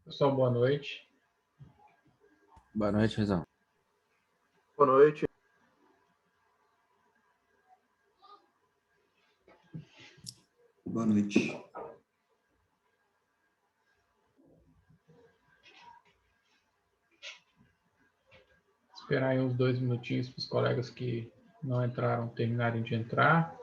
Pessoal, boa noite. Boa noite, Rizão. Boa noite. Boa noite. Esperar aí uns 2 minutinhos para os colegas que não entraram terminarem de entrar.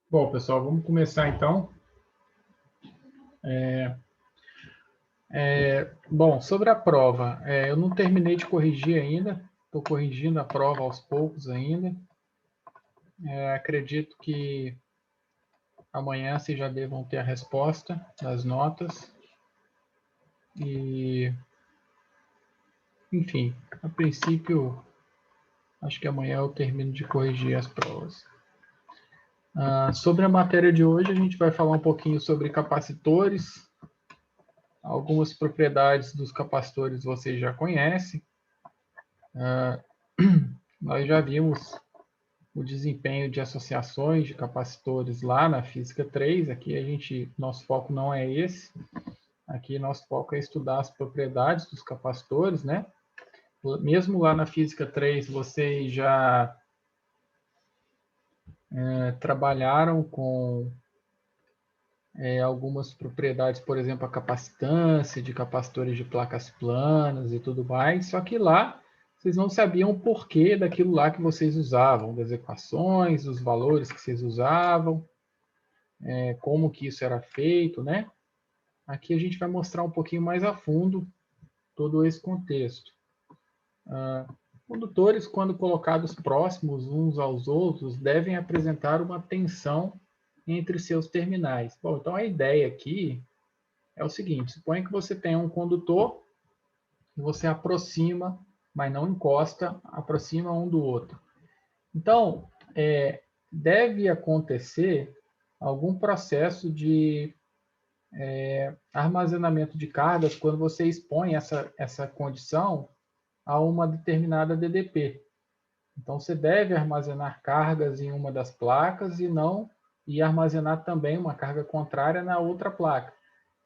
Bom, pessoal, vamos começar então. Bom, sobre a prova, eu não terminei de corrigir ainda, estou corrigindo a prova aos poucos ainda. Acredito que amanhã vocês já devam ter a resposta das notas. E, enfim, a princípio, acho que amanhã eu termino de corrigir as provas. Sobre a matéria de hoje, a gente vai falar um pouquinho sobre capacitores. Algumas propriedades dos capacitores vocês já conhecem. Nós já vimos o desempenho de associações de capacitores lá na Física 3. Aqui nosso foco não é esse. Aqui nosso foco é estudar as propriedades dos capacitores, né? Mesmo lá na Física 3, vocês já trabalharam com algumas propriedades, por exemplo, a capacitância de capacitores de placas planas e tudo mais, só que lá vocês não sabiam o porquê daquilo lá que vocês usavam, das equações, os valores que vocês usavam, como que isso era feito, né? Aqui a gente vai mostrar um pouquinho mais a fundo todo esse contexto. Condutores, quando colocados próximos uns aos outros, devem apresentar uma tensão entre seus terminais. Bom, então a ideia aqui é o seguinte: suponha que você tem um condutor e você aproxima, mas não encosta, aproxima um do outro. Então, deve acontecer algum processo de armazenamento de cargas quando você expõe essa condição a uma determinada DDP. Então, você deve armazenar cargas em uma das placas e armazenar também uma carga contrária na outra placa,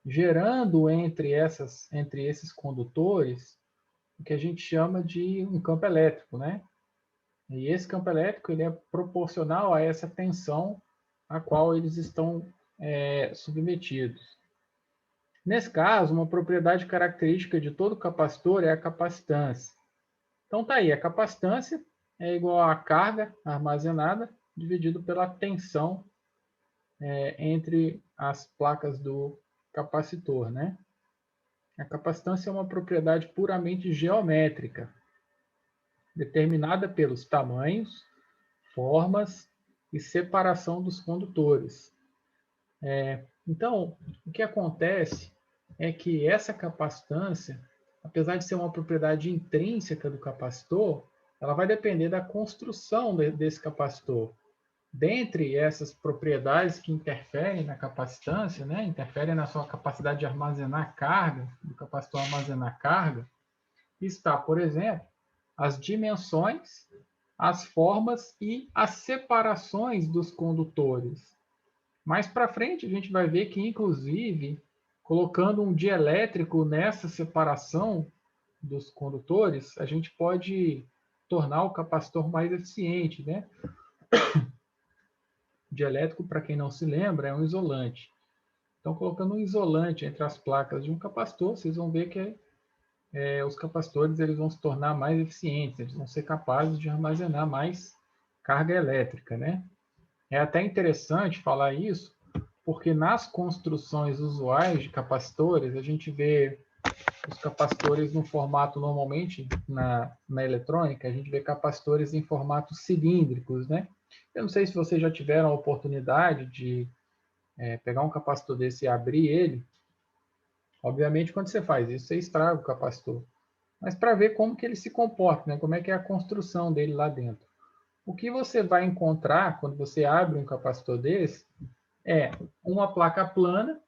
gerando entre esses condutores o que a gente chama de um campo elétrico, né? E esse campo elétrico ele é proporcional a essa tensão a qual eles estão submetidos. Nesse caso, uma propriedade característica de todo capacitor é a capacitância. Então tá aí, a capacitância é igual à carga armazenada dividido pela tensão entre as placas do capacitor, né? A capacitância é uma propriedade puramente geométrica, determinada pelos tamanhos, formas e separação dos condutores. Então, o que acontece é que essa capacitância, apesar de ser uma propriedade intrínseca do capacitor, ela vai depender da construção desse capacitor. Dentre essas propriedades que interferem na capacitância, né, interferem na sua capacidade de armazenar carga, do capacitor armazenar carga, está, por exemplo, as dimensões, as formas e as separações dos condutores. Mais para frente, a gente vai ver que, inclusive, colocando um dielétrico nessa separação dos condutores, a gente pode tornar o capacitor mais eficiente, né? Dielétrico, para quem não se lembra, é um isolante. Então, colocando um isolante entre as placas de um capacitor, vocês vão ver que os capacitores eles vão se tornar mais eficientes, eles vão ser capazes de armazenar mais carga elétrica, né? É até interessante falar isso, porque nas construções usuais de capacitores, a gente vê os capacitores no formato, normalmente, na eletrônica, a gente vê capacitores em formatos cilíndricos, né? Eu não sei se vocês já tiveram a oportunidade de pegar um capacitor desse e abrir ele. Obviamente, quando você faz isso, você estraga o capacitor. Mas para ver como que ele se comporta, né? Como é que é a construção dele lá dentro. O que você vai encontrar quando você abre um capacitor desse é uma placa plana,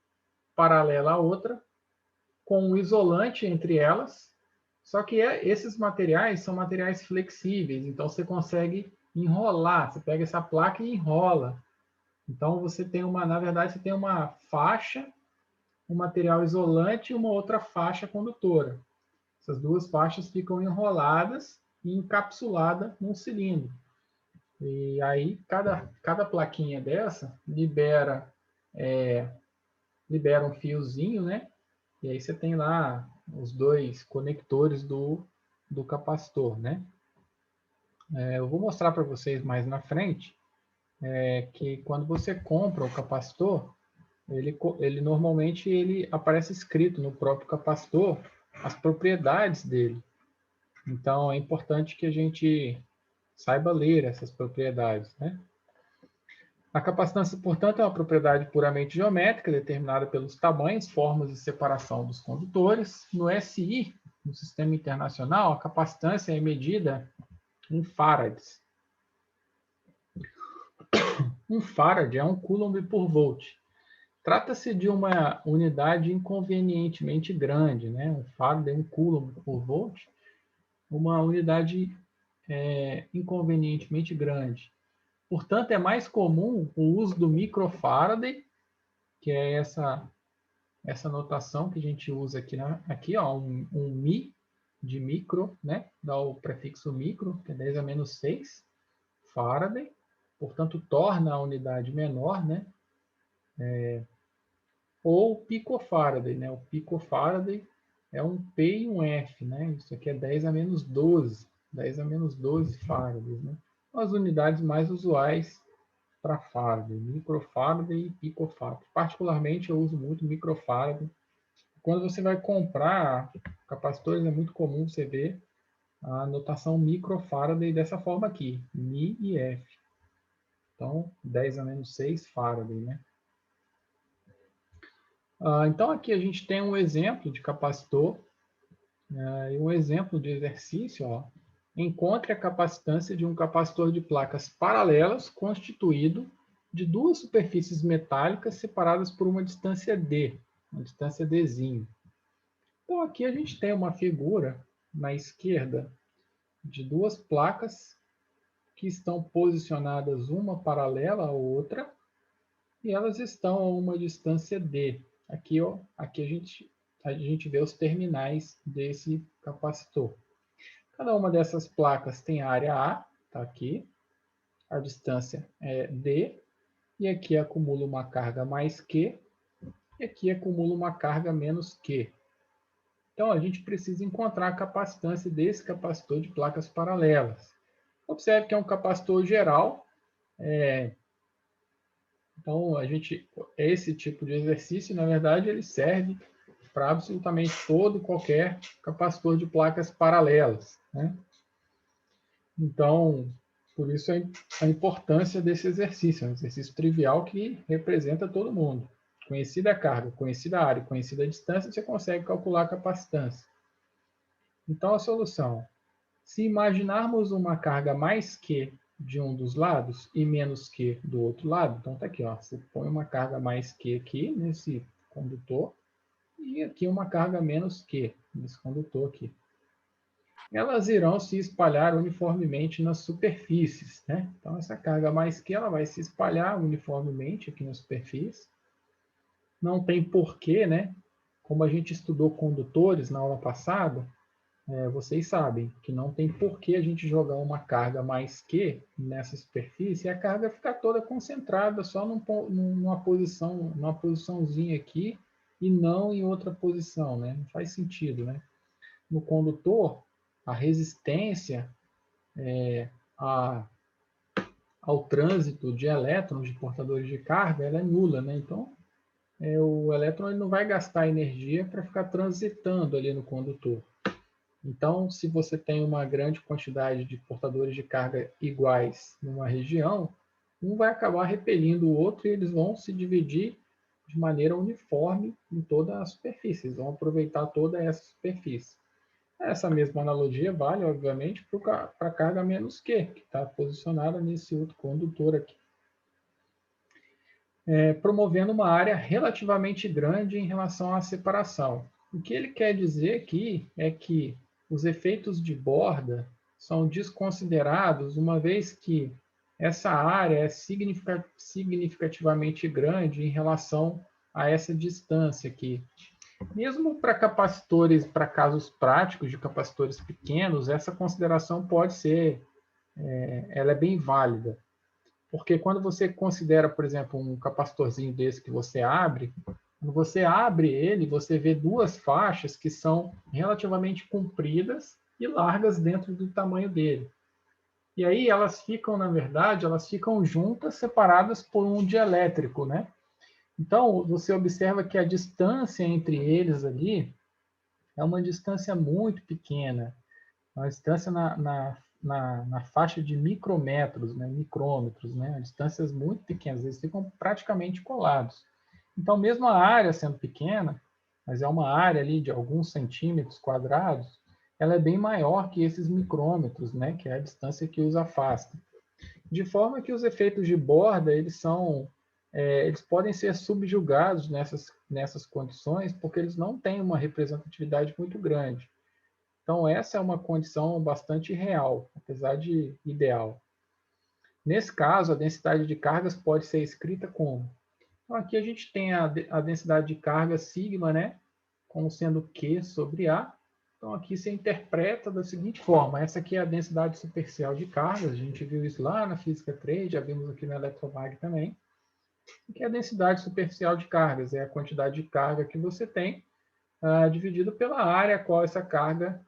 paralela à outra, com um isolante entre elas, só que esses materiais são materiais flexíveis, então você consegue enrolar, você pega essa placa e enrola. Então você tem na verdade, você tem uma faixa, um material isolante e uma outra faixa condutora. Essas duas faixas ficam enroladas e encapsuladas num cilindro. E aí, cada plaquinha dessa libera um fiozinho, né? E aí você tem lá os dois conectores do capacitor, né? Eu vou mostrar para vocês mais na frente que quando você compra o capacitor, ele normalmente aparece escrito no próprio capacitor as propriedades dele. Então, é importante que a gente saiba ler essas propriedades, né? A capacitância, portanto, é uma propriedade puramente geométrica, determinada pelos tamanhos, formas e separação dos condutores. No SI, no Sistema Internacional, a capacitância é medida em farads. Um farad é 1 coulomb por volt. Trata-se de uma unidade inconvenientemente grande, né? Um farad é 1 coulomb por volt, uma unidade inconvenientemente grande. Portanto, é mais comum o uso do microfarad, que é essa notação que a gente usa aqui, aqui ó, um mi de micro, né? Dá o prefixo micro, que é 10 a menos 6 farad, portanto, torna a unidade menor, né? Ou picofarad, né? O picofarad é um P e um F, né? Isso aqui é 10 a menos 12, 10 a menos 12 farads, né? As unidades mais usuais para farad, microfarad e picofarad. Particularmente, eu uso muito microfarad. Quando você vai comprar capacitores, é muito comum você ver a notação microfarad dessa forma aqui, Mi e F. Então, 10 a menos 6 farad, né? Então, aqui a gente tem um exemplo de capacitor e um exemplo de exercício. Ó. Encontre a capacitância de um capacitor de placas paralelas constituído de duas superfícies metálicas separadas por uma distância D, uma distância Dzinho. Então, aqui a gente tem uma figura na esquerda de duas placas que estão posicionadas uma paralela à outra e elas estão a uma distância D. Aqui, ó, aqui a gente vê os terminais desse capacitor. Cada uma dessas placas tem área A, está aqui, a distância é D, e aqui acumula uma carga mais Q, e aqui acumula uma carga menos Q. Então, a gente precisa encontrar a capacitância desse capacitor de placas paralelas. Observe que é um capacitor geral. Então, esse tipo de exercício, na verdade, ele serve para absolutamente todo e qualquer capacitor de placas paralelas, né? Então, por isso a importância desse exercício, é um exercício trivial que representa todo mundo. Conhecida a carga, conhecida a área, conhecida a distância, você consegue calcular a capacitância. Então, a solução: se imaginarmos uma carga mais Q de um dos lados e menos Q do outro lado, então está aqui, ó, você põe uma carga mais Q aqui nesse condutor e aqui uma carga menos Q nesse condutor aqui. Elas irão se espalhar uniformemente nas superfícies, né? Então, essa carga mais Q ela vai se espalhar uniformemente aqui na superfície. Não tem porquê, né? Como a gente estudou condutores na aula passada, vocês sabem que não tem porquê a gente jogar uma carga mais Q nessa superfície e a carga ficar toda concentrada só numa posiçãozinha aqui e não em outra posição, né? Não faz sentido, né? No condutor, a resistência ao trânsito de elétrons de portadores de carga ela é nula, né? Então, o elétron ele não vai gastar energia para ficar transitando ali no condutor. Então, se você tem uma grande quantidade de portadores de carga iguais numa região, um vai acabar repelindo o outro e eles vão se dividir de maneira uniforme em toda a superfície. Eles vão aproveitar toda essa superfície. Essa mesma analogia vale, obviamente, para a carga menos Q, que está posicionada nesse outro condutor aqui. Promovendo uma área relativamente grande em relação à separação. O que ele quer dizer aqui é que os efeitos de borda são desconsiderados, uma vez que essa área é significativamente grande em relação a essa distância aqui. Mesmo para capacitores, para casos práticos de capacitores pequenos, essa consideração pode ser, ela é bem válida. Porque quando você considera, por exemplo, um capacitorzinho desse que você abre, quando você abre ele, você vê duas faixas que são relativamente compridas e largas dentro do tamanho dele. E aí elas ficam, na verdade, elas ficam juntas, separadas por um dielétrico, né? Então, você observa que a distância entre eles ali é uma distância muito pequena, uma distância na faixa de micrometros, né, micrômetros, né, distâncias muito pequenas, eles ficam praticamente colados. Então, mesmo a área sendo pequena, mas é uma área ali de alguns centímetros quadrados, ela é bem maior que esses micrômetros, né, que é a distância que os afasta. De forma que os efeitos de borda, eles podem ser subjugados nessas condições, porque eles não têm uma representatividade muito grande. Então, essa é uma condição bastante real, apesar de ideal. Nesse caso, a densidade de cargas pode ser escrita como? Então, aqui a gente tem a densidade de carga sigma, né? Como sendo Q sobre A. Então, aqui você interpreta da seguinte forma. Essa aqui é a densidade superficial de cargas. A gente viu isso lá na Física 3, já vimos aqui na Eletromag também. Que é a densidade superficial de cargas. É a quantidade de carga que você tem, dividido pela área a qual essa carga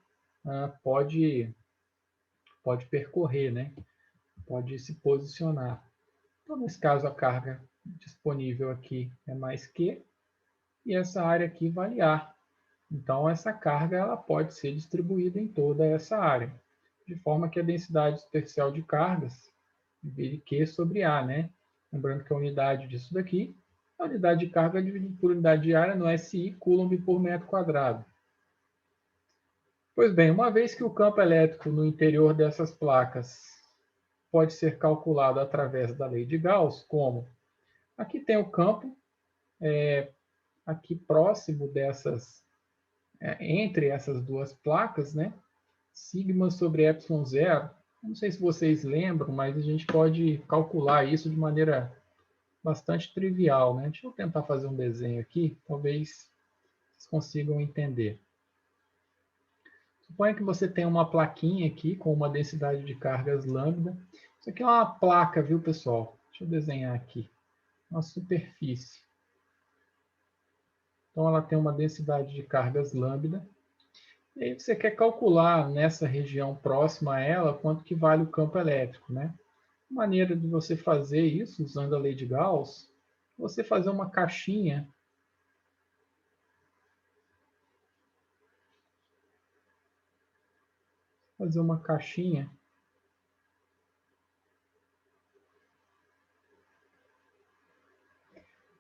pode percorrer, né? Pode se posicionar. Então, nesse caso, a carga disponível aqui é mais Q, e essa área aqui vale A. Então, essa carga ela pode ser distribuída em toda essa área, de forma que a densidade superficial de cargas vire Q sobre A, né? Lembrando que a unidade disso daqui, a unidade de carga dividida por unidade de área no SI, coulomb por metro quadrado. Pois bem, uma vez que o campo elétrico no interior dessas placas pode ser calculado através da lei de Gauss, como? Aqui tem o campo, aqui próximo entre essas duas placas, né? Sigma sobre epsilon zero. Não sei se vocês lembram, mas a gente pode calcular isso de maneira bastante trivial, né? Deixa eu tentar fazer um desenho aqui, talvez vocês consigam entender. Suponha que você tem uma plaquinha aqui com uma densidade de cargas lambda. Isso aqui é uma placa, viu, pessoal? Deixa eu desenhar aqui. Uma superfície. Então, ela tem uma densidade de cargas lambda. E aí você quer calcular nessa região próxima a ela quanto que vale o campo elétrico, né? A maneira de você fazer isso, usando a lei de Gauss, você fazer uma caixinha fazer uma caixinha.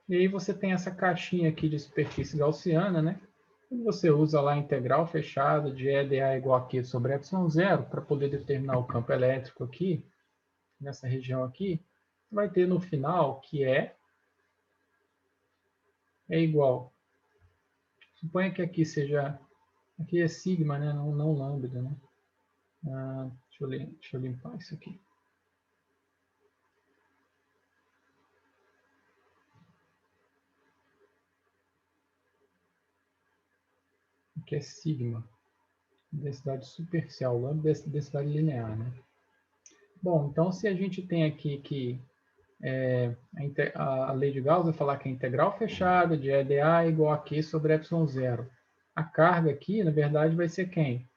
E aí você tem essa caixinha aqui de superfície gaussiana, né? Quando você usa lá a integral fechada de EdA igual a Q sobre ε0 para poder determinar o campo elétrico aqui, nessa região aqui, você vai ter no final que é igual. Suponha que aqui seja, aqui é sigma, né? Não lambda, né? Deixa eu limpar isso aqui. Aqui é sigma, densidade superficial, lambda é densidade linear, né? Bom, então se a gente tem aqui que a lei de Gauss vai falar que a integral fechada de EdA é igual a Q sobre ε0. A carga aqui, na verdade, vai ser quem?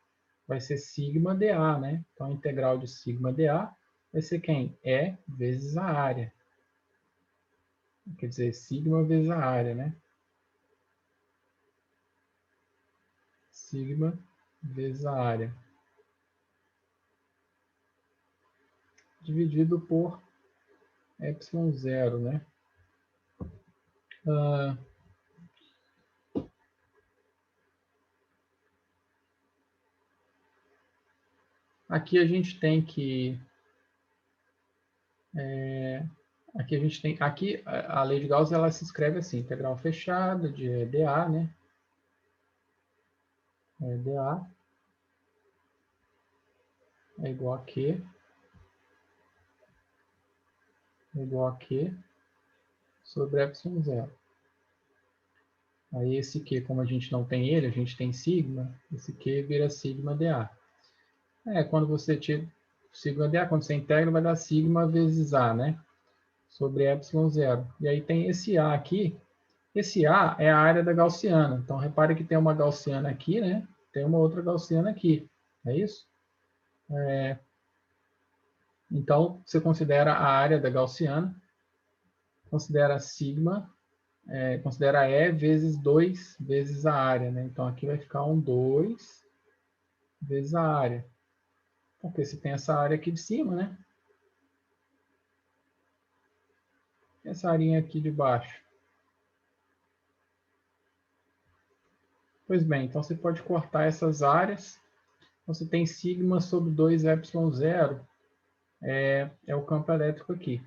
Vai ser sigma dA, né? Então, a integral de sigma dA vai ser quem? E vezes a área. Quer dizer, sigma vezes a área, né? Sigma vezes a área. Dividido por ε0, né? Aqui a gente tem que... Aqui a lei de Gauss ela se escreve assim, integral fechada de EdA, né? EdA é igual a Q sobre ε0. Aí esse Q, como a gente não tem ele, a gente tem sigma, esse Q vira sigma dA. Quando você tira sigma dA, quando você integra, vai dar sigma vezes A, né? Sobre ε0. E aí tem esse A aqui. Esse A é a área da gaussiana. Então, repare que tem uma gaussiana aqui, né? Tem uma outra gaussiana aqui. É isso? Então, você considera a área da gaussiana, considera sigma, considera E vezes 2 vezes a área, né? Então, aqui vai ficar um 2 vezes a área. Porque você tem essa área aqui de cima, né? Essa área aqui de baixo. Pois bem, então você pode cortar essas áreas. Você tem sigma sobre 2ε0, é o campo elétrico aqui.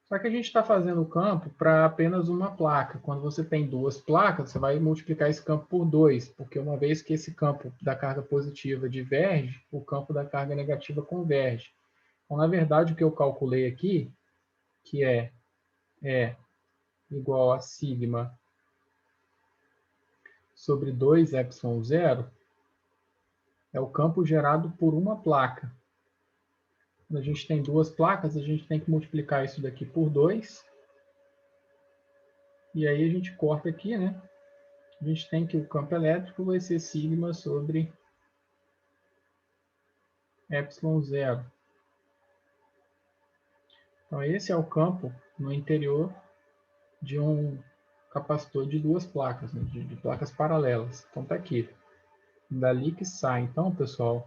Só que a gente está fazendo o campo para apenas uma placa. Quando você tem duas placas, você vai multiplicar esse campo por 2, porque uma vez que esse campo da carga positiva diverge, o campo da carga negativa converge. Então, na verdade, o que eu calculei aqui, que é igual a sigma sobre 2ε0, é o campo gerado por uma placa. Quando a gente tem duas placas, a gente tem que multiplicar isso daqui por 2. E aí a gente corta aqui, né? A gente tem que o campo elétrico vai ser sigma sobre ε0. Então, esse é o campo no interior de um capacitor de duas placas, né? de placas paralelas. Então, está aqui. Dali que sai, então, pessoal,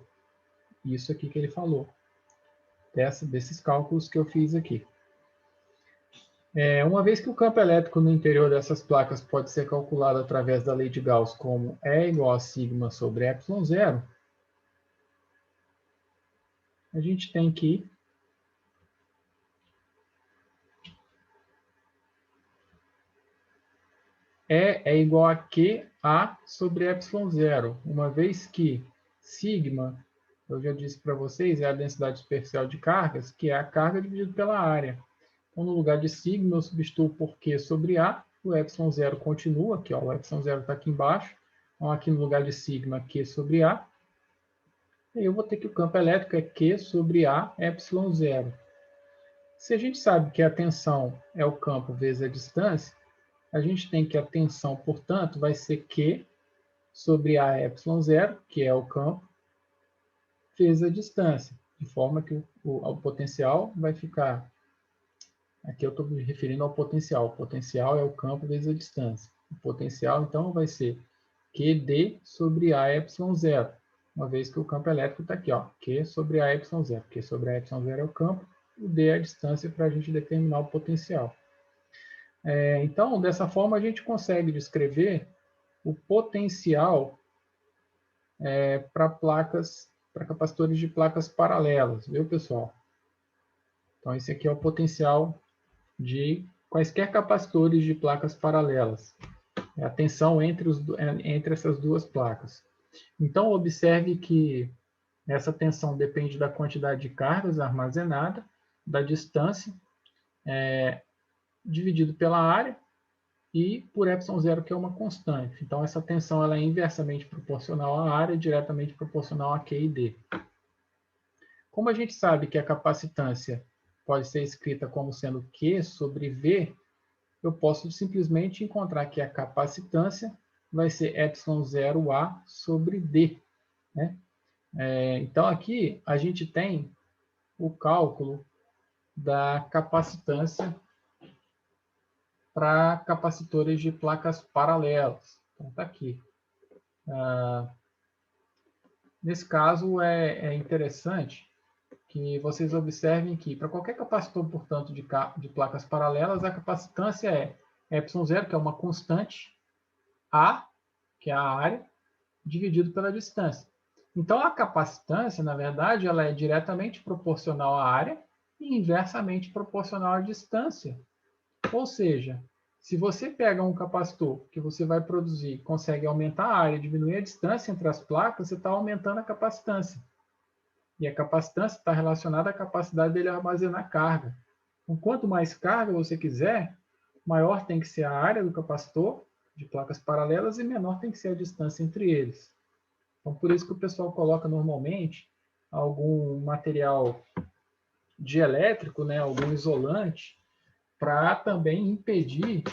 isso aqui que ele falou. Desses cálculos que eu fiz aqui. Uma vez que o campo elétrico no interior dessas placas pode ser calculado através da lei de Gauss como E igual a sigma sobre ε0, a gente tem que E é igual a QA sobre ε0, uma vez que sigma, eu já disse para vocês, é a densidade superficial de cargas, que é a carga dividida pela área. Então, no lugar de sigma, eu substituo por Q sobre A, o ε0 continua, aqui, ó, o ε0 está aqui embaixo, então aqui no lugar de sigma, Q sobre A, e eu vou ter que o campo elétrico é Q sobre A, ε0. Se a gente sabe que a tensão é o campo vezes a distância, a gente tem que a tensão, portanto, vai ser Q sobre A ε0, que é o campo, vezes a distância, de forma que o potencial vai ficar... Aqui eu estou me referindo ao potencial. O potencial é o campo vezes a distância. O potencial, então, vai ser QD sobre A ε0. uma vez que o campo elétrico está aqui, ó, Q sobre a Y0. Q sobre a Y0 é o campo, o D é a distância para a gente determinar o potencial. Então, dessa forma, a gente consegue descrever o potencial para capacitores de placas paralelas, viu, pessoal? Então, esse aqui é o potencial de quaisquer capacitores de placas paralelas. É a tensão entre essas duas placas. Então, observe que essa tensão depende da quantidade de cargas armazenada, da distância, dividido pela área, e por ε0, que é uma constante. Então, essa tensão ela é inversamente proporcional à área, diretamente proporcional a Q e D. Como a gente sabe que a capacitância pode ser escrita como sendo Q sobre V, eu posso simplesmente encontrar que a capacitância vai ser ε0A sobre D, né? Então, aqui a gente tem o cálculo da capacitância para capacitores de placas paralelas. Então, está aqui. Nesse caso, é interessante que vocês observem que, para qualquer capacitor, portanto, de placas paralelas, a capacitância é ε0, que é uma constante, A, que é a área, dividido pela distância. Então, a capacitância, na verdade, ela é diretamente proporcional à área e inversamente proporcional à distância. Ou seja, se você pega um capacitor que você vai produzir, consegue aumentar a área e diminuir a distância entre as placas, você está aumentando a capacitância. E a capacitância está relacionada à capacidade dele armazenar carga. Então, quanto mais carga você quiser, maior tem que ser a área do capacitor de placas paralelas e menor tem que ser a distância entre eles. Então, por isso que o pessoal coloca normalmente algum material dielétrico, né, algum isolante, para também impedir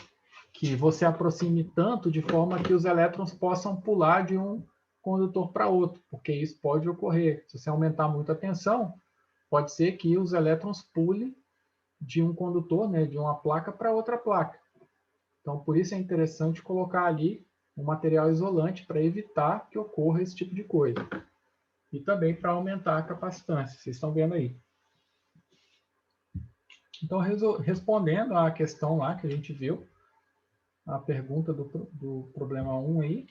que você aproxime tanto de forma que os elétrons possam pular de um condutor para outro, porque isso pode ocorrer. Se você aumentar muito a tensão, pode ser que os elétrons pulem de um condutor, né, de uma placa para outra placa. Então, por isso é interessante colocar ali um material isolante para evitar que ocorra esse tipo de coisa. E também para aumentar a capacitância, vocês estão vendo aí. Então, respondendo à questão lá que a gente viu, a pergunta do problema 1 aí.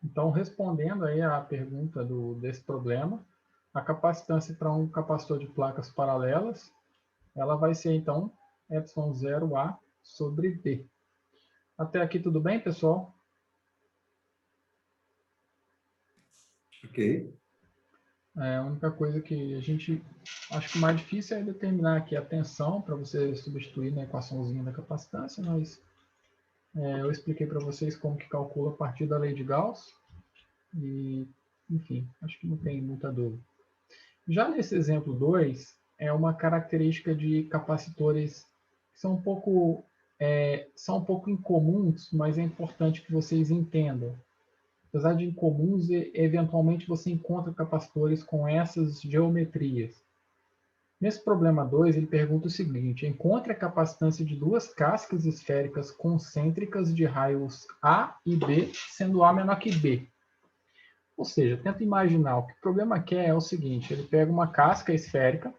Então, respondendo aí à pergunta desse problema, a capacitância para um capacitor de placas paralelas, ela vai ser, então, ε0A sobre D. Até aqui tudo bem, pessoal? Ok. A única coisa que a gente acho que o mais difícil é determinar aqui a tensão para você substituir na equaçãozinha da capacitância, mas eu expliquei para vocês como que calcula a partir da lei de Gauss e, enfim, acho que não tem muita dúvida. Já nesse exemplo 2, é uma característica de capacitores que são um pouco incomuns, mas é importante que vocês entendam. Apesar de incomuns, eventualmente você encontra capacitores com essas geometrias. Nesse problema 2, ele pergunta o seguinte: encontre a capacitância de duas cascas esféricas concêntricas de raios A e B, sendo A menor que B. Ou seja, tenta imaginar, o que o problema quer é o seguinte: ele pega uma casca esférica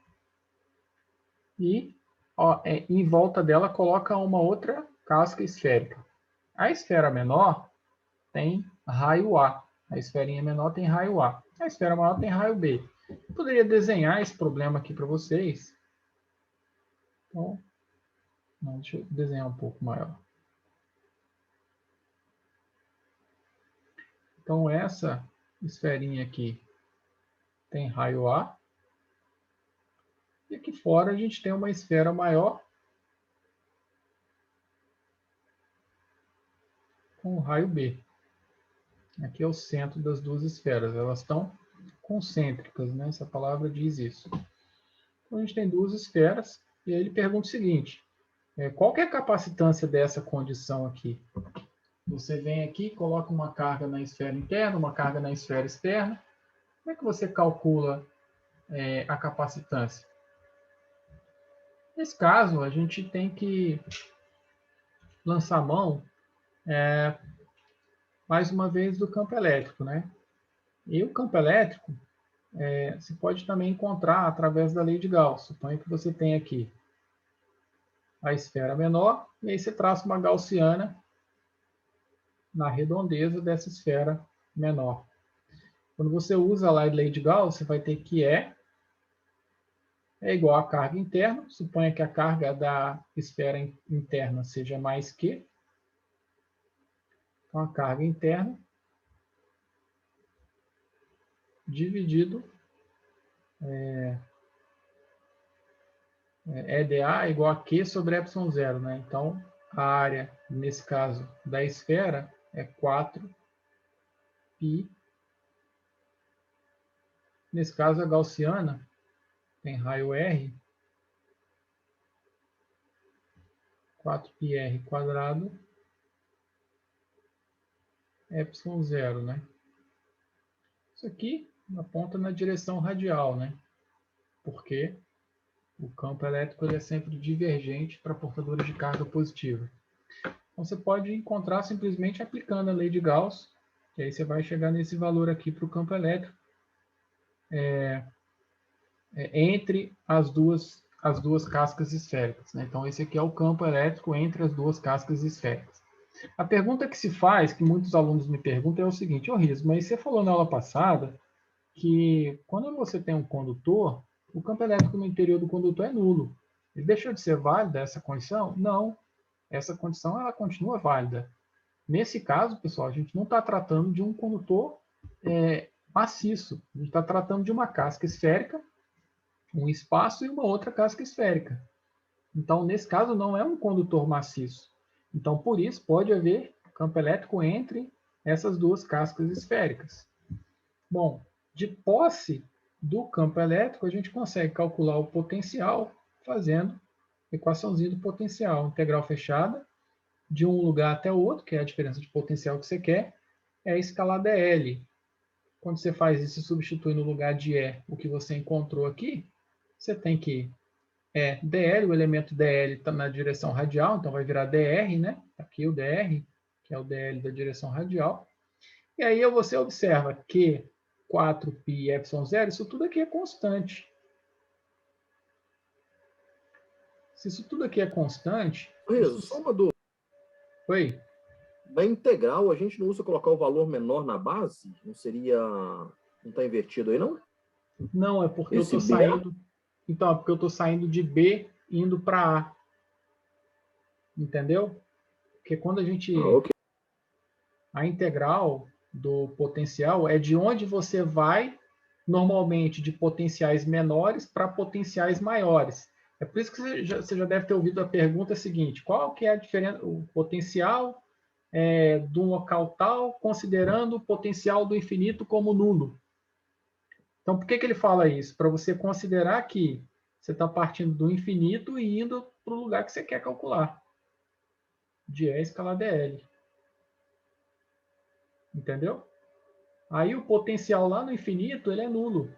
e em volta dela coloca uma outra casca esférica. A esfera menor tem raio A. A esferinha menor tem raio A. A esfera maior tem raio B. Eu poderia desenhar esse problema aqui para vocês. Então, deixa eu desenhar um pouco maior. Então, essa esferinha aqui tem raio A. E aqui fora a gente tem uma esfera maior com raio B. Aqui é o centro das duas esferas. Elas estão concêntricas, né? Essa palavra diz isso. Então, a gente tem duas esferas. E aí ele pergunta o seguinte: qual que é a capacitância dessa condição aqui? Você vem aqui, coloca uma carga na esfera interna, uma carga na esfera externa. Como é que você calcula a capacitância? Nesse caso, a gente tem que lançar mão, mais uma vez, do campo elétrico, né? E o campo elétrico, você pode também encontrar através da lei de Gauss. Suponha que você tem aqui a esfera menor, e aí você traça uma gaussiana na redondeza dessa esfera menor. Quando você usa a lei de Gauss, você vai ter que é igual à carga interna. Suponha que a carga da esfera interna seja mais Q. Então, a carga interna dividido EdA igual a Q sobre ε0, né? Então, a área, nesse caso, da esfera é 4π. Nesse caso, a gaussiana tem raio R, 4πr quadrado, ε0, né? Isso aqui aponta na direção radial, né? Porque o campo elétrico ele é sempre divergente para portadores de carga positiva. Então, você pode encontrar simplesmente aplicando a lei de Gauss, e aí você vai chegar nesse valor aqui para o campo elétrico, entre as duas cascas esféricas, né? Então, esse aqui é o campo elétrico entre as duas cascas esféricas. A pergunta que se faz, que muitos alunos me perguntam, é o seguinte: Riso, mas você falou na aula passada que quando você tem um condutor, o campo elétrico no interior do condutor é nulo. Ele deixou de ser válida essa condição? Não. Essa condição ela continua válida. Nesse caso, pessoal, a gente não está tratando de um condutor maciço. A gente está tratando de uma casca esférica, um espaço e uma outra casca esférica. Então, nesse caso, não é um condutor maciço. Então, por isso, pode haver campo elétrico entre essas duas cascas esféricas. Bom, de posse do campo elétrico, a gente consegue calcular o potencial fazendo equaçãozinha do potencial, integral fechada, de um lugar até o outro, que é a diferença de potencial que você quer, é escalar dl. Quando você faz isso e substitui no lugar de E o que você encontrou aqui, você tem que dl, o elemento dl está na direção radial, então vai virar dr, né? Aqui o dr, que é o dl da direção radial. E aí você observa que 4π ε0, isso tudo aqui é constante. Se isso tudo aqui é constante... Riso, só uma dúvida. Oi? Na integral, a gente não usa colocar o valor menor na base? Não seria... Não está invertido aí, não? Não, é porque Esse eu estou saindo... Então, é porque eu estou saindo de B indo para A. Entendeu? Porque quando a gente... ok. A integral do potencial é de onde você vai, normalmente, de potenciais menores para potenciais maiores. É por isso que você já deve ter ouvido a pergunta seguinte: qual que é a diferença, o potencial de um local tal, considerando o potencial do infinito como nulo? Então, por que ele fala isso? Para você considerar que você está partindo do infinito e indo para o lugar que você quer calcular, de E escalar dl. Entendeu? Aí o potencial lá no infinito ele é nulo.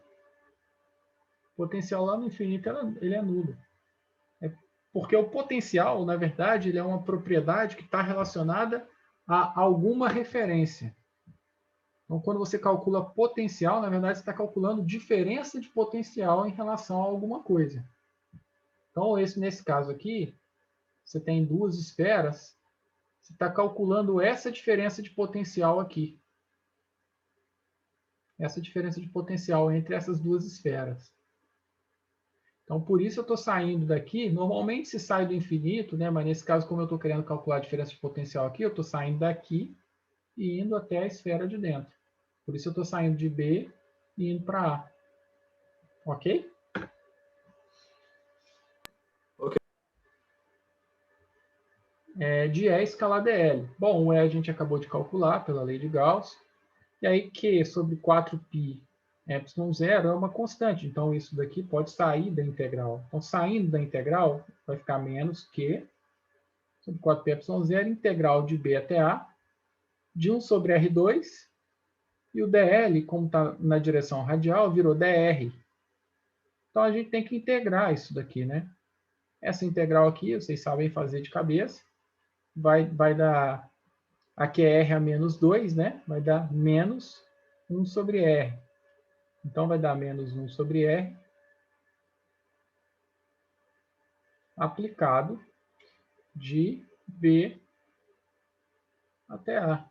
O potencial lá no infinito ele é nulo. Porque o potencial, na verdade, ele é uma propriedade que está relacionada a alguma referência. Então, quando você calcula potencial, na verdade, você está calculando diferença de potencial em relação a alguma coisa. Então, nesse caso aqui, você tem duas esferas, você está calculando essa diferença de potencial aqui. Essa diferença de potencial entre essas duas esferas. Então, por isso eu estou saindo daqui. Normalmente se sai do infinito, né? Mas nesse caso, como eu estou querendo calcular a diferença de potencial aqui, eu estou saindo daqui e indo até a esfera de dentro. Por isso eu estou saindo de B e indo para A. Ok? Ok. De E escalar dl. Bom, o E a gente acabou de calcular pela lei de Gauss. E aí Q sobre 4π ε0 é uma constante. Então, isso daqui pode sair da integral. Então, saindo da integral, vai ficar menos Q sobre 4π ε0, integral de B até A, de 1 sobre R2, e o dl, como está na direção radial, virou dr. Então, a gente tem que integrar isso daqui, né? Essa integral aqui, vocês sabem fazer de cabeça, vai dar, aqui é R a menos 2, né? Vai dar menos 1 sobre R. Então, vai dar menos 1 sobre R aplicado de B até A.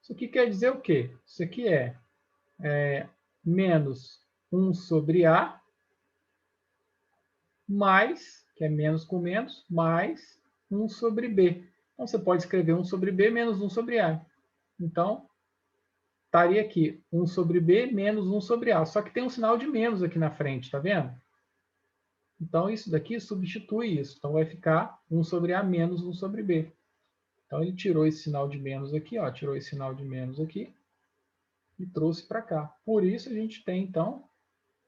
Isso aqui quer dizer o quê? Isso aqui é menos 1 sobre A mais, que é menos com menos, mais 1 sobre B. Então, você pode escrever 1 sobre B menos 1 sobre A. Então, estaria aqui 1 sobre B menos 1 sobre A. Só que tem um sinal de menos aqui na frente, tá vendo? Então, isso daqui substitui isso. Então, vai ficar 1 sobre A menos 1 sobre B. Então, ele tirou esse sinal de menos aqui, ó, tirou esse sinal de menos aqui e trouxe para cá. Por isso, a gente tem, então,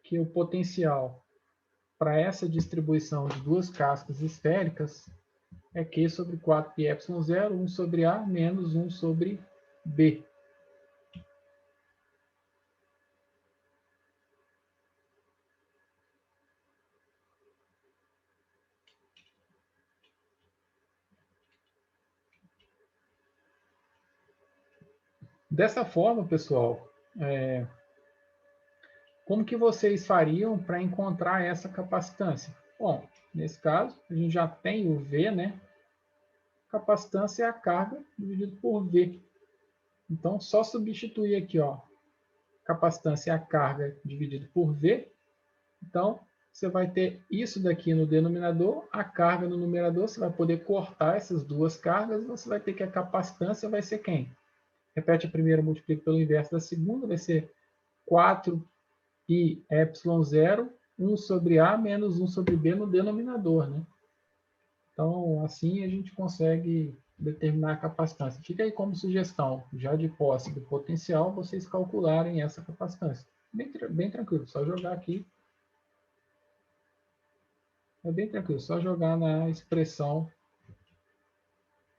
que o potencial para essa distribuição de duas cascas esféricas é Q sobre 4πε0, 1 sobre A menos 1 sobre B. Dessa forma, pessoal, como que vocês fariam para encontrar essa capacitância? Bom, nesse caso, a gente já tem o V, né? Capacitância é a carga dividido por V. Então, só substituir aqui, ó, capacitância é a carga dividido por V. Então, você vai ter isso daqui no denominador, a carga no numerador, você vai poder cortar essas duas cargas, você vai ter que a capacitância vai ser quem? Repete a primeira, multiplica pelo inverso da segunda, vai ser 4πε0, 1 sobre A menos 1 sobre B no denominador, né? Então, assim a gente consegue determinar a capacitância. Fica aí como sugestão, já de posse do potencial, vocês calcularem essa capacitância. Bem tranquilo, só jogar aqui. É bem tranquilo, só jogar na expressão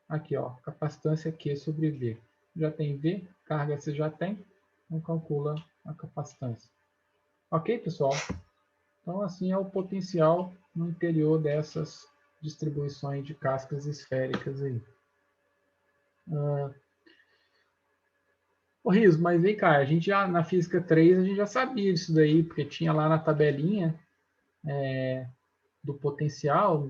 aqui, ó, capacitância Q sobre V. Já tem V, carga você já tem, então calcula a capacitância. Ok, pessoal? Então, assim é o potencial no interior dessas distribuições de cascas esféricas aí. Ô, Riso, mas vem cá, a gente já, na Física 3, a gente já sabia disso daí, porque tinha lá na tabelinha do potencial,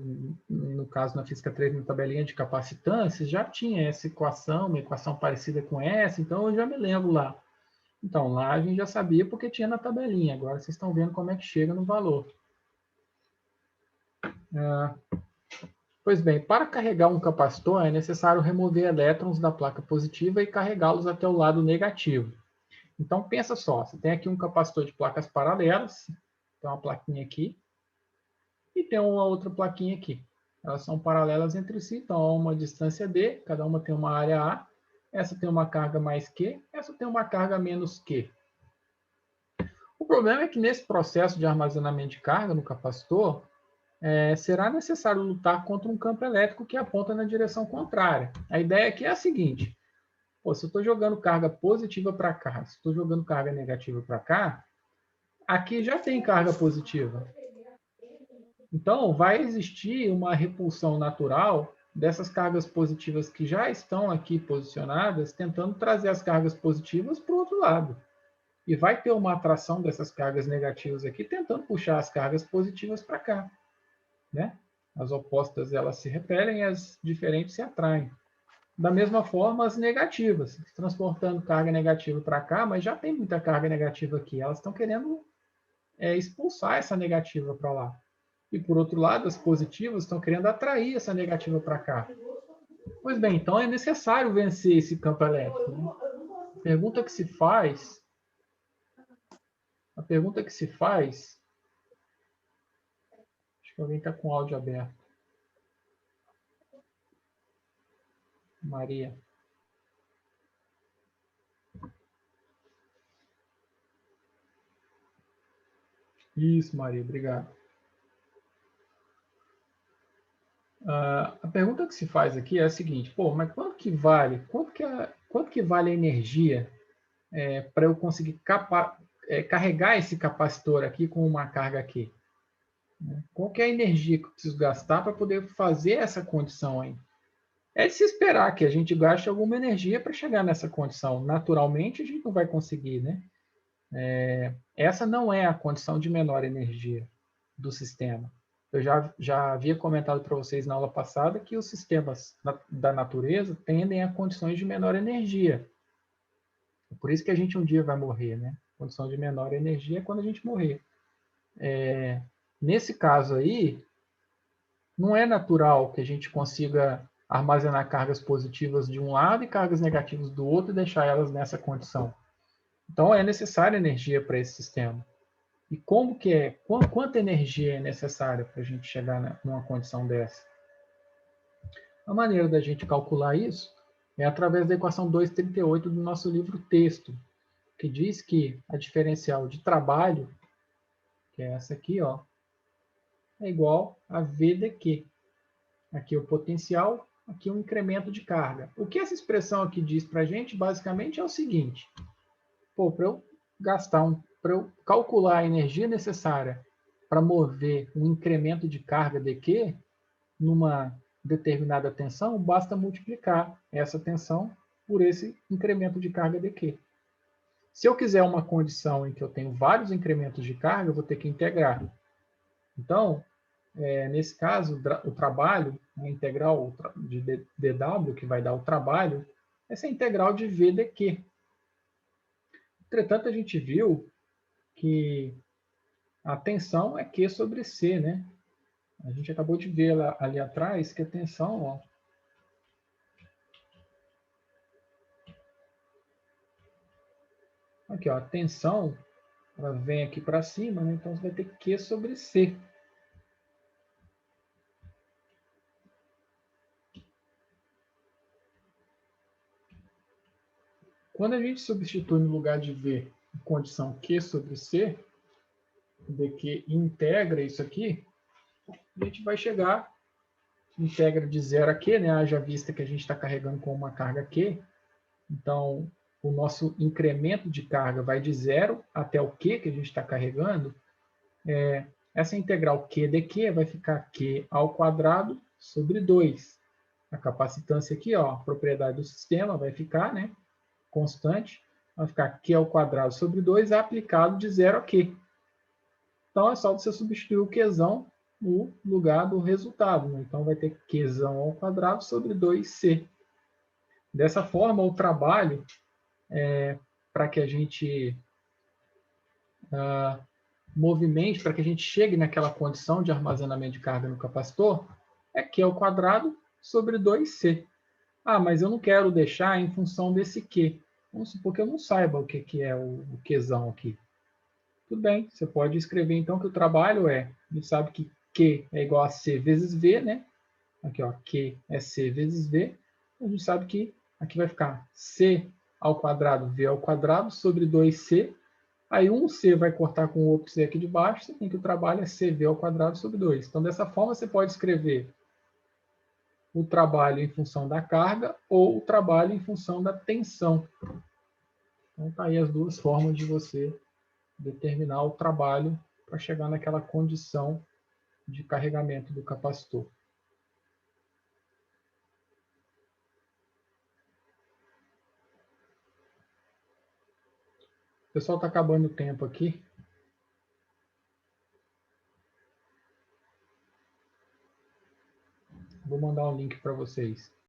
no caso na Física 3, na tabelinha de capacitância, já tinha essa equação, uma equação parecida com essa, então eu já me lembro lá. Então, lá a gente já sabia porque tinha na tabelinha, agora vocês estão vendo como é que chega no valor. Pois bem, para carregar um capacitor é necessário remover elétrons da placa positiva e carregá-los até o lado negativo. Então, pensa só, você tem aqui um capacitor de placas paralelas, tem uma plaquinha aqui, e tem uma outra plaquinha aqui. Elas são paralelas entre si, então há uma distância D, cada uma tem uma área A, essa tem uma carga mais Q, essa tem uma carga menos Q. O problema é que nesse processo de armazenamento de carga no capacitor, será necessário lutar contra um campo elétrico que aponta na direção contrária. A ideia aqui é a seguinte, se eu estou jogando carga positiva para cá, se estou jogando carga negativa para cá, aqui já tem carga positiva. Então, vai existir uma repulsão natural dessas cargas positivas que já estão aqui posicionadas, tentando trazer as cargas positivas para o outro lado. E vai ter uma atração dessas cargas negativas aqui, tentando puxar as cargas positivas para cá. Né? As opostas elas se repelem e as diferentes se atraem. Da mesma forma, as negativas, transportando carga negativa para cá, mas já tem muita carga negativa aqui. Elas estão querendo expulsar essa negativa para lá. E, por outro lado, as positivas estão querendo atrair essa negativa para cá. Pois bem, então é necessário vencer esse campo elétrico. Né? A pergunta que se faz... Acho que alguém está com o áudio aberto. Maria. Isso, Maria, obrigado. A pergunta que se faz aqui é a seguinte, mas quanto que vale a energia para eu conseguir carregar esse capacitor aqui com uma carga aqui? né? Qual que é a energia que eu preciso gastar para poder fazer essa condição aí? É de se esperar que a gente gaste alguma energia para chegar nessa condição. Naturalmente, a gente não vai conseguir, né? Essa não é a condição de menor energia do sistema. Eu já havia comentado para vocês na aula passada que os sistemas da natureza tendem a condições de menor energia. É por isso que a gente um dia vai morrer, né? Condição de menor energia é quando a gente morrer. Nesse caso aí, não é natural que a gente consiga armazenar cargas positivas de um lado e cargas negativas do outro e deixar elas nessa condição. Então, é necessária energia para esse sistema. E como que é? Quanta energia é necessária para a gente chegar numa condição dessa? A maneira da gente calcular isso é através da equação 238 do nosso livro texto, que diz que a diferencial de trabalho, que é essa aqui, ó, é igual a V de Q. Aqui o potencial, aqui o incremento de carga. O que essa expressão aqui diz para a gente, basicamente, é o seguinte. Para eu para eu calcular a energia necessária para mover um incremento de carga de Q numa determinada tensão, basta multiplicar essa tensão por esse incremento de carga de Q. Se eu quiser uma condição em que eu tenho vários incrementos de carga, eu vou ter que integrar. Então, nesse caso, o trabalho, a integral de dW, que vai dar o trabalho, essa é a integral de V de Q. Entretanto, a gente viu que a tensão é Q sobre C, né? A gente acabou de ver ali atrás que a tensão, ó, aqui, ó, a tensão, ela vem aqui para cima, né? Então você vai ter Q sobre C. Quando a gente substitui no lugar de V a condição Q sobre C, dq integra isso aqui, a gente vai chegar, integra de 0 a Q, né? Haja vista que a gente está carregando com uma carga Q. Então, o nosso incremento de carga vai de 0 até o Q que a gente está carregando. Essa integral Q de Q vai ficar Q ao quadrado sobre 2. A capacitância aqui, ó, a propriedade do sistema vai ficar, né, constante. Vai ficar Q ao quadrado sobre 2 aplicado de 0 a Q. Então, é só você substituir o Qzão no lugar do resultado. Né? Então, vai ter Qzão ao quadrado sobre 2C. Dessa forma, o trabalho, para que a gente movimente, para que a gente chegue naquela condição de armazenamento de carga no capacitor, é Q ao quadrado sobre 2C. Ah, mas eu não quero deixar em função desse Q. Vamos supor que eu não saiba o que é o Qzão aqui. Tudo bem, você pode escrever então que o trabalho a gente sabe que Q é igual a C vezes V, né? Aqui, ó, Q é C vezes V. A gente sabe que aqui vai ficar C ao quadrado, V ao quadrado, sobre 2C. Aí um C vai cortar com o outro C aqui de baixo, você tem que o trabalho é CV ao quadrado sobre 2. Então, dessa forma, você pode escrever o trabalho em função da carga ou o trabalho em função da tensão. Então, tá aí as duas formas de você determinar o trabalho para chegar naquela condição de carregamento do capacitor. O pessoal está acabando o tempo aqui. Vou mandar um link para vocês.